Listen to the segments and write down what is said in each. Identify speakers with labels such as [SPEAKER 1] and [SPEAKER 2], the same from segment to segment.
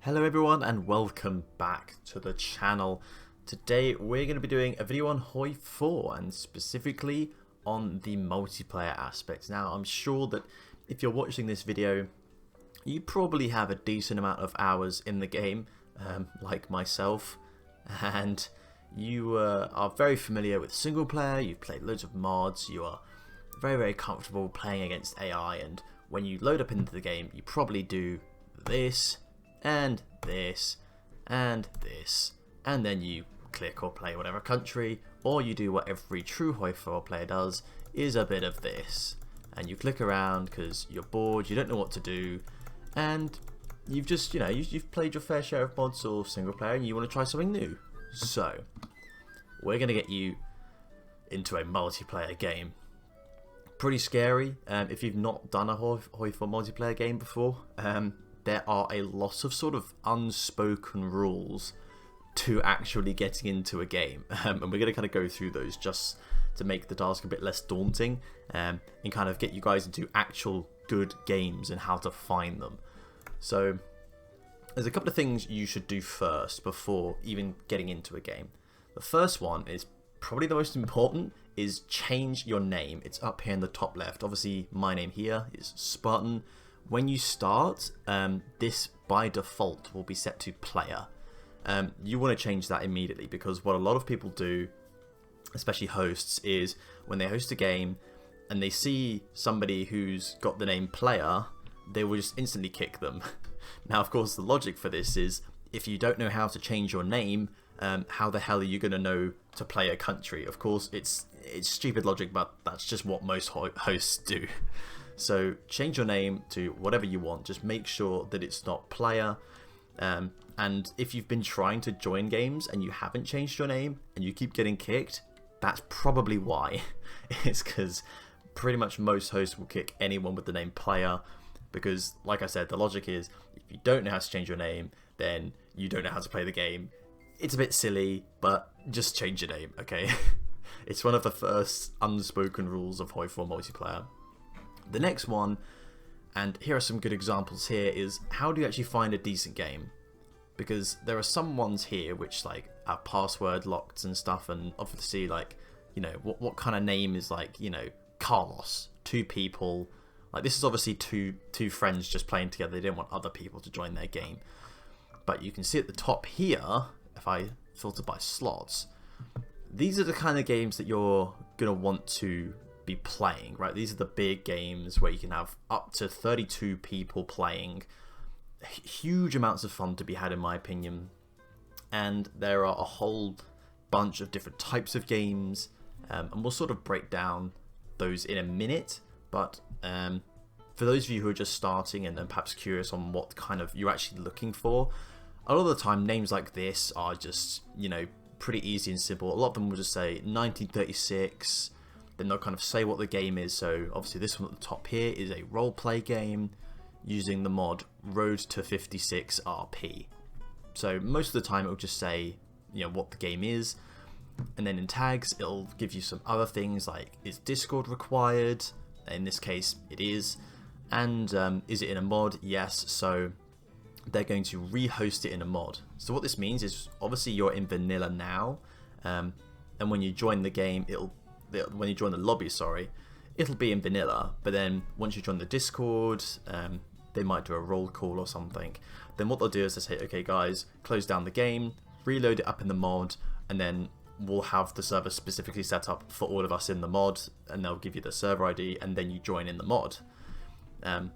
[SPEAKER 1] Hello everyone and welcome back to the channel. Today we're going to be doing a video on Hoi4 and specifically on the multiplayer aspects. Now I'm sure that if you're watching this video you probably have a decent amount of hours in the game, like myself, and you are very familiar with single player, you've played loads of mods, you are very comfortable playing against AI, and when you load up into the game you probably do this and this and this, and then you click or play whatever country, or you do what every true Hoi4 player does, is a bit of this, and you click around because you're bored, you don't know what to do, and you've just, you've played your fair share of mods or single player and you want to try something new. So we're going to get you into a multiplayer game. Pretty scary if you've not done a Hoi4 multiplayer game before. There are a lot of sort of unspoken rules to actually getting into a game, and we're going to kind of go through those just to make the task a bit less daunting, and kind of get you guys into actual good games and how to find them. So there's a couple of things you should do first before even getting into a game. The first one is probably the most important, is change your name. It's up here in the top left. Obviously my name here is Spartan. When you start, this by default will be set to player. You want to change that immediately, because what a lot of people do, especially hosts, is when they host a game and they see somebody who's got the name player, they will just instantly kick them. Now of course the logic for this is, if you don't know how to change your name, how the hell are you going to know to play a country? Of course it's stupid logic, but that's just what most hosts do. So change your name to whatever you want, just make sure that it's not player, and if you've been trying to join games and you haven't changed your name and you keep getting kicked, that's probably why. It's because pretty much most hosts will kick anyone with the name player, because like I said, the logic is, if you don't know how to change your name, then you don't know how to play the game. It's a bit silly, but just change your name, okay? It's one of the first unspoken rules of Hoi4 multiplayer. The next one, and here are some good examples here, is how do you actually find a decent game? Because there are some ones here which like are password locked and stuff, and obviously like, what kind of name is like, Carlos, 2 people, like this is obviously two friends just playing together, they don't want other people to join their game. But you can see at the top here, if I filter by slots, these are the kind of games that you're gonna want to be playing, right? These are the big games where you can have up to 32 people playing. Huge amounts of fun to be had, in my opinion. And there are a whole bunch of different types of games, and we'll sort of break down those in a minute. But for those of you who are just starting and perhaps curious on what kind of you're actually looking for, a lot of the time names like this are just, pretty easy and simple. A lot of them will just say 1936, then they'll kind of say what the game is. So obviously this one at the top here is a roleplay game using the mod Road to 56 RP. So most of the time it'll just say, what the game is, and then in tags it'll give you some other things like, is Discord required? In this case it is. And is it in a mod? Yes. So they're going to rehost it in a mod. So what this means is, obviously you're in vanilla now, and when you join the game, when you join the lobby, sorry, it'll be in vanilla. But then once you join the Discord, they might do a roll call or something. Then what they'll do is they say, okay guys, close down the game, reload it up in the mod, and then we'll have the server specifically set up for all of us in the mod, and they'll give you the server ID, and then you join in the mod.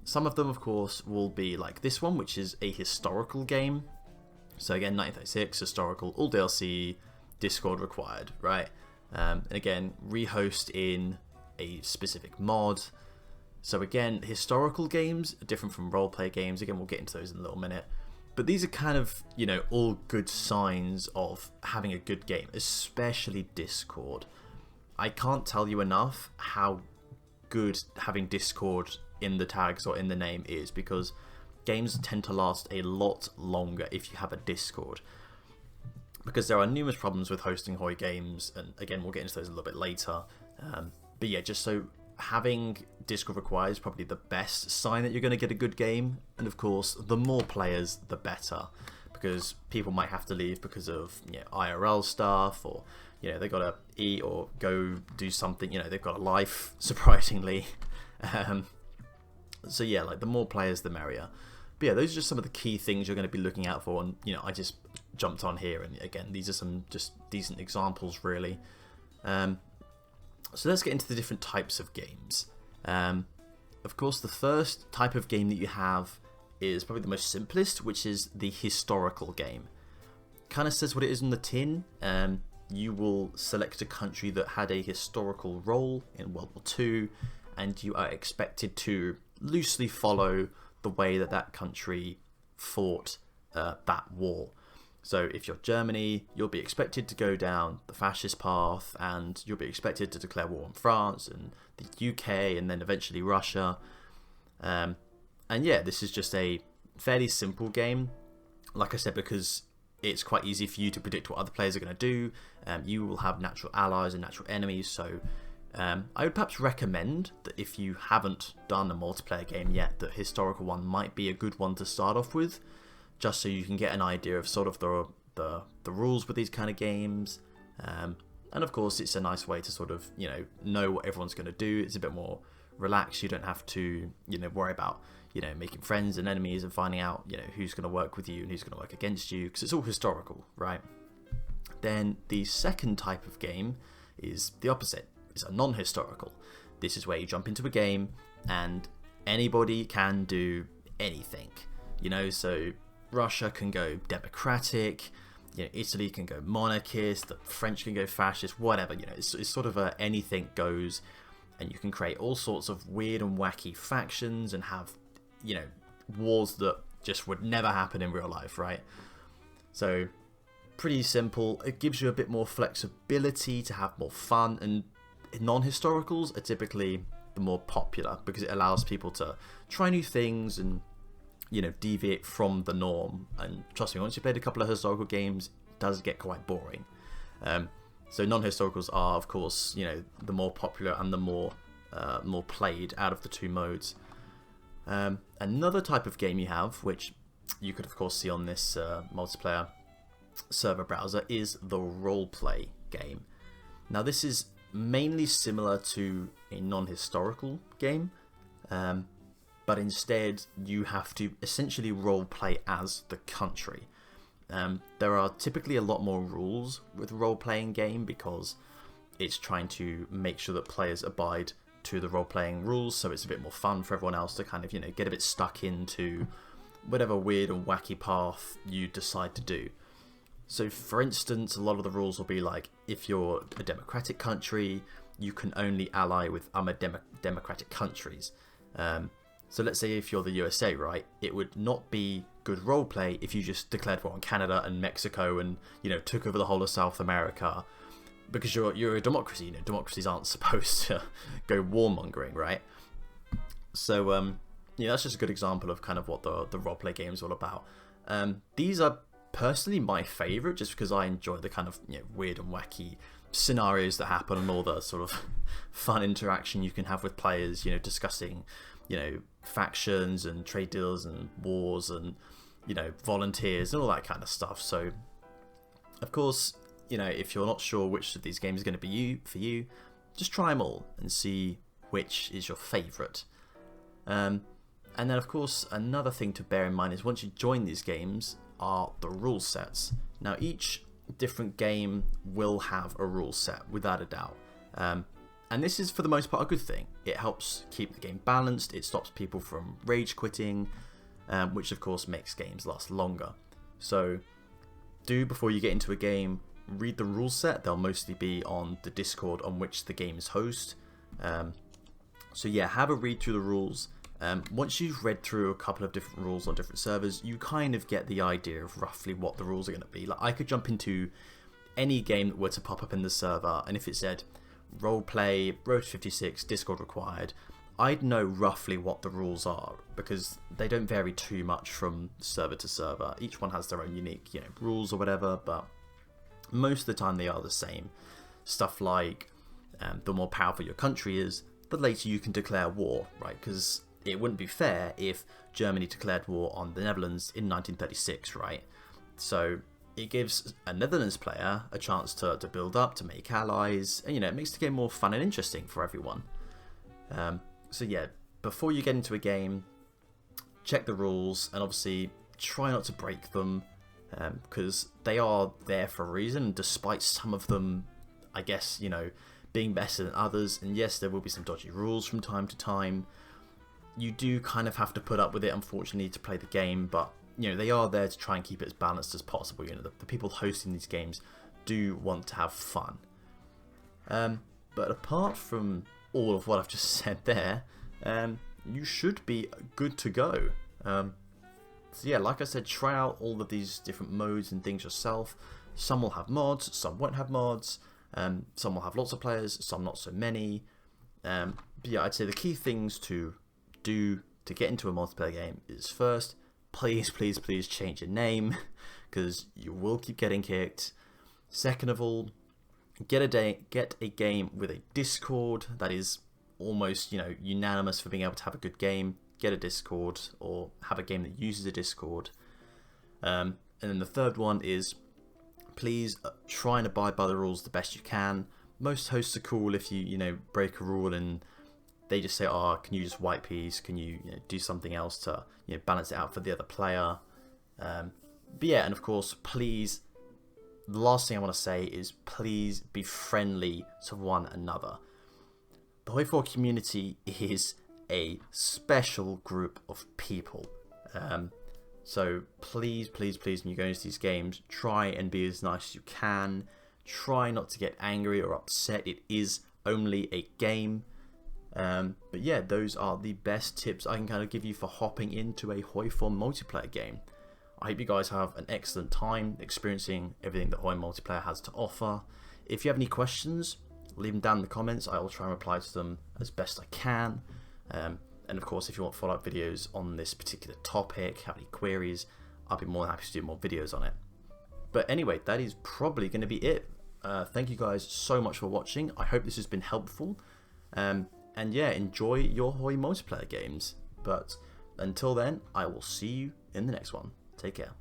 [SPEAKER 1] Some of them, of course, will be like this one, which is a historical game. So again, 1936, historical, all DLC, Discord required, right? And again, rehost in a specific mod. So again, historical games are different from roleplay games. Again, we'll get into those in a little minute. But these are kind of, all good signs of having a good game, especially Discord. I can't tell you enough how good having Discord in the tags or in the name is, because games tend to last a lot longer if you have a Discord. Because there are numerous problems with hosting Hoi games, and again we'll get into those a little bit later. But yeah, just so having Discord required is probably the best sign that you're going to get a good game. And of course, the more players, the better, because people might have to leave because of IRL stuff, or they got to eat or go do something. They've got a life, surprisingly. So yeah, like the more players, the merrier. But yeah, those are just some of the key things you're going to be looking out for. And I just jumped on here, and again, these are some just decent examples, really. So let's get into the different types of games. Of course, the first type of game that you have is probably the most simplest, which is the historical game. Kind of says what it is in the tin. You will select a country that had a historical role in World War II, and you are expected to loosely follow the way that that country fought that war. So if you're Germany, you'll be expected to go down the fascist path, and you'll be expected to declare war on France and the UK, and then eventually Russia. And yeah, this is just a fairly simple game. Like I said, because it's quite easy for you to predict what other players are going to do. You will have natural allies and natural enemies, so I would perhaps recommend that if you haven't done a multiplayer game yet, that historical one might be a good one to start off with, just so you can get an idea of sort of the rules with these kind of games. And of course, it's a nice way to sort of know what everyone's going to do. It's a bit more relaxed. You don't have to worry about making friends and enemies and finding out who's going to work with you and who's going to work against you, because it's all historical, right? Then the second type of game is the opposite. It's a non-historical. This is where you jump into a game and anybody can do anything. So Russia can go democratic, Italy can go monarchist, the French can go fascist, whatever. It's sort of anything goes, and you can create all sorts of weird and wacky factions and have wars that just would never happen in real life, right? So pretty simple. It gives you a bit more flexibility to have more fun, and non-historicals are typically the more popular because it allows people to try new things and deviate from the norm. And trust me, once you've played a couple of historical games, it does get quite boring. So non-historicals are, of course, the more popular and the more played out of the two modes. Another type of game you have, which you could of course see on this multiplayer server browser, is the roleplay game. Now this is mainly similar to a non-historical game, but instead you have to essentially roleplay as the country. There are typically a lot more rules with a role-playing game because it's trying to make sure that players abide to the role-playing rules, so it's a bit more fun for everyone else to kind of get a bit stuck into whatever weird and wacky path you decide to do. So for instance, a lot of the rules will be like, if you're a democratic country, you can only ally with other democratic countries. So let's say if you're the USA, right, it would not be good roleplay if you just declared war on Canada and Mexico and took over the whole of South America, because you're a democracy. Democracies aren't supposed to go warmongering, right? So that's just a good example of kind of what the roleplay game is all about. These are personally my favorite, just because I enjoy the kind of weird and wacky scenarios that happen and all the sort of fun interaction you can have with players, discussing factions and trade deals and wars and volunteers and all that kind of stuff. So of course, if you're not sure which of these games is going to be for you, just try them all and see which is your favorite. And then of course, another thing to bear in mind is once you join these games are the rule sets. Now each different game will have a rule set, without a doubt. And this is for the most part a good thing. It helps keep the game balanced, it stops people from rage quitting, which of course makes games last longer. So before you get into a game, read the rule set. They'll mostly be on the Discord on which the game is host. So yeah, have a read through the rules. Once you've read through a couple of different rules on different servers, you kind of get the idea of roughly what the rules are going to be. Like I could jump into any game that were to pop up in the server, and if it said roleplay, Road 56, Discord required, I'd know roughly what the rules are, because they don't vary too much from server to server. Each one has their own unique rules or whatever, but most of the time they are the same. Stuff like the more powerful your country is, the later you can declare war, right? Because it wouldn't be fair if Germany declared war on the Netherlands in 1936, right? So it gives a Netherlands player a chance to build up, to make allies, and it makes the game more fun and interesting for everyone. So yeah, before you get into a game, check the rules, and obviously try not to break them, because they are there for a reason, despite some of them, I guess, being better than others. And yes, there will be some dodgy rules from time to time. You do kind of have to put up with it, unfortunately, to play the game, but they are there to try and keep it as balanced as possible. The people hosting these games do want to have fun. But apart from all of what I've just said there, you should be good to go. So yeah, like I said, try out all of these different modes and things yourself. Some will have mods, some won't have mods, some will have lots of players, some not so many. But yeah, I'd say the key things to do to get into a multiplayer game is, first, please change your name, because you will keep getting kicked. Second of all, get a game with a Discord that is almost unanimous for being able to have a good game. Get a Discord, or have a game that uses a Discord. And then the third one is, please try and abide by the rules the best you can. Most hosts are cool if you break a rule and they just say, oh, can you just white piece? Can you, do something else to balance it out for the other player? But yeah, and of course, please, the last thing I want to say is, please be friendly to one another. The Hoi4 community is a special group of people. So please, when you go into these games, try and be as nice as you can. Try not to get angry or upset. It is only a game. But yeah, those are the best tips I can kind of give you for hopping into a Hoi4 multiplayer game. I hope you guys have an excellent time experiencing everything that Hoi multiplayer has to offer. If you have any questions, leave them down in the comments. I will try and reply to them as best I can. And of course, if you want follow-up videos on this particular topic, have any queries, I'll be more than happy to do more videos on it. But anyway, that is probably going to be it. Thank you guys so much for watching. I hope this has been helpful. And yeah, enjoy your Hoi multiplayer games. But until then, I will see you in the next one. Take care.